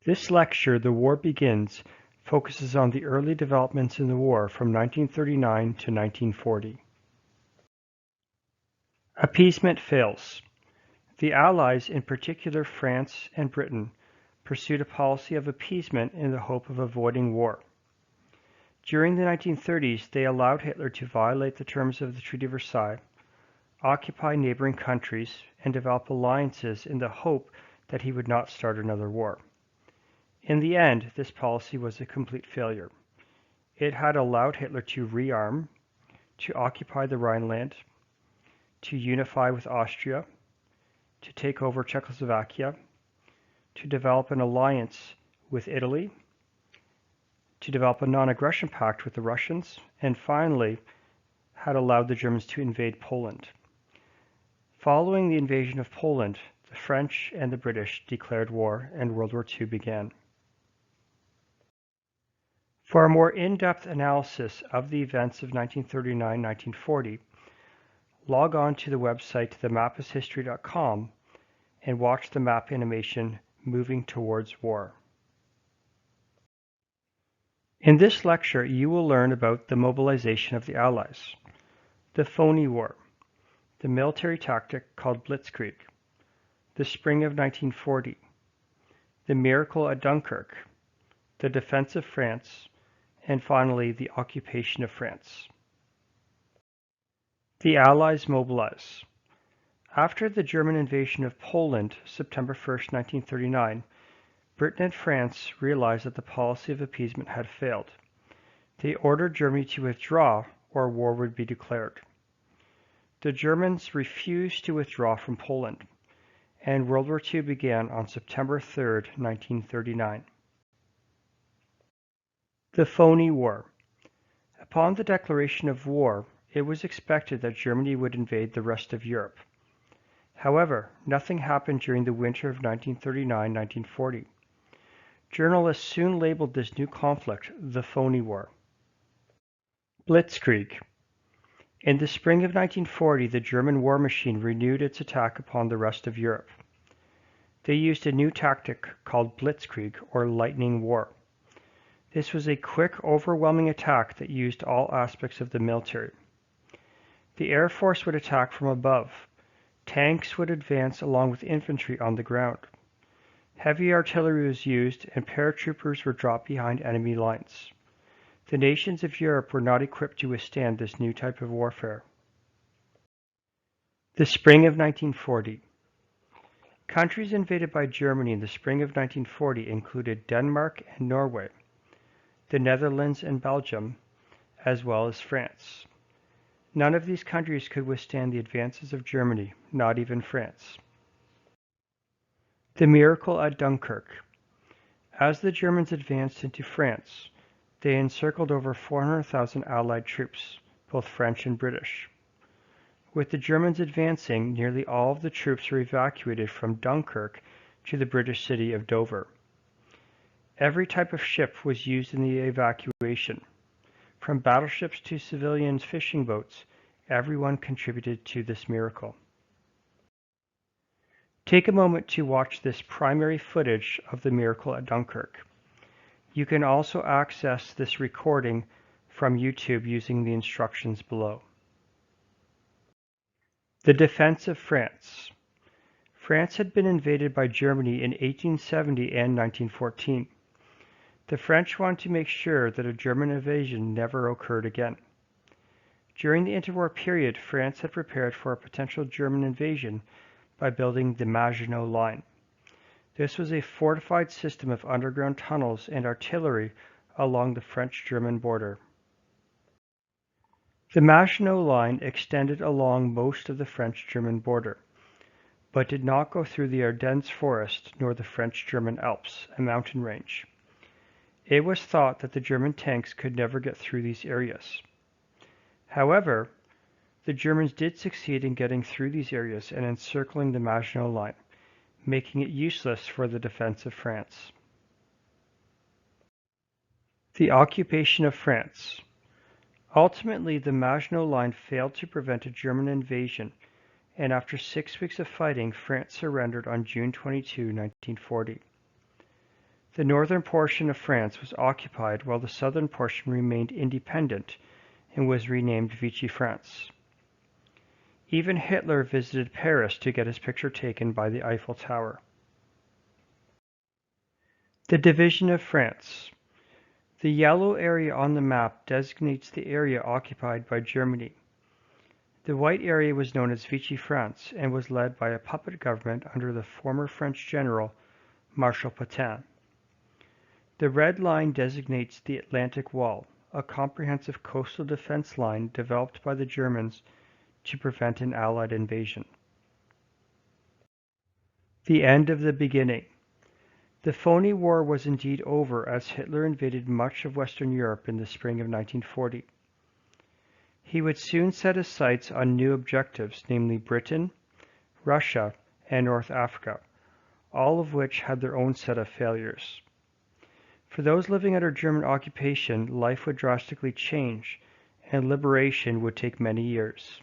This lecture, The War Begins, focuses on the early developments in the war from 1939 to 1940. Appeasement fails. The Allies, in particular France and Britain, pursued a policy of appeasement in the hope of avoiding war. During the 1930s, they allowed Hitler to violate the terms of the Treaty of Versailles, occupy neighboring countries, and develop alliances in the hope that he would not start another war. In the end, this policy was a complete failure. It had allowed Hitler to rearm, to occupy the Rhineland, to unify with Austria, to take over Czechoslovakia, to develop an alliance with Italy, to develop a non-aggression pact with the Russians, and finally had allowed the Germans to invade Poland. Following the invasion of Poland, the French and the British declared war and World War II began. For a more in-depth analysis of the events of 1939-1940, log on to the website themapishistory.com and watch the map animation Moving Towards War. In this lecture, you will learn about the mobilization of the Allies, the Phoney War, the military tactic called BLITZKRIEG, the spring of 1940, the miracle at Dunkirk, the defense of France, and finally the occupation of France. The Allies mobilize. After the German invasion of Poland, September 1, 1939, Britain and France realized that the policy of appeasement had failed. They ordered Germany to withdraw, or war would be declared. The Germans refused to withdraw from Poland, and World War II began on September 3, 1939. The Phoney War. Upon the declaration of war, it was expected that Germany would invade the rest of Europe. However, nothing happened during the winter of 1939-1940. Journalists soon labeled this new conflict the Phoney War. Blitzkrieg. In the spring of 1940, the German war machine renewed its attack upon the rest of Europe. They used a new tactic called Blitzkrieg, or lightning war. This was a quick, overwhelming attack that used all aspects of the military. The Air Force would attack from above. Tanks would advance along with infantry on the ground. Heavy artillery was used, and paratroopers were dropped behind enemy lines. The nations of Europe were not equipped to withstand this new type of warfare. The spring of 1940. Countries invaded by Germany in the spring of 1940 included Denmark and Norway, the Netherlands and Belgium, as well as France. None of these countries could withstand the advances of Germany, not even France. The miracle at Dunkirk. As the Germans advanced into France, they encircled over 400,000 Allied troops, both French and British. With the Germans advancing, nearly all of the troops were evacuated from Dunkirk to the British city of Dover. Every type of ship was used in the evacuation. From battleships to civilian fishing boats, everyone contributed to this miracle. Take a moment to watch this primary footage of the miracle at Dunkirk. You can also access this recording from YouTube using the instructions below. The defense of France. France had been invaded by Germany in 1870 and 1914. The French wanted to make sure that a German invasion never occurred again. During the interwar period, France had prepared for a potential German invasion by building the Maginot Line. This was a fortified system of underground tunnels and artillery along the French-German border. The Maginot Line extended along most of the French-German border, but did not go through the Ardennes forest nor the French-German Alps, a mountain range. It was thought that the German tanks could never get through these areas. However, the Germans did succeed in getting through these areas and encircling the Maginot Line, making it useless for the defense of France. The occupation of France. Ultimately, the Maginot Line failed to prevent a German invasion, and after 6 weeks of fighting, France surrendered on June 22, 1940. The northern portion of France was occupied while the southern portion remained independent and was renamed Vichy France. Even Hitler visited Paris to get his picture taken by the Eiffel Tower. The division of France. The yellow area on the map designates the area occupied by Germany. The white area was known as Vichy France and was led by a puppet government under the former French general Marshal Pétain. The red line designates the Atlantic Wall, a comprehensive coastal defense line developed by the Germans to prevent an Allied invasion. The end of the beginning. The Phoney War was indeed over as Hitler invaded much of Western Europe in the spring of 1940. He would soon set his sights on new objectives, namely Britain, Russia, and North Africa, all of which had their own set of failures. For those living under German occupation, life would drastically change, and liberation would take many years.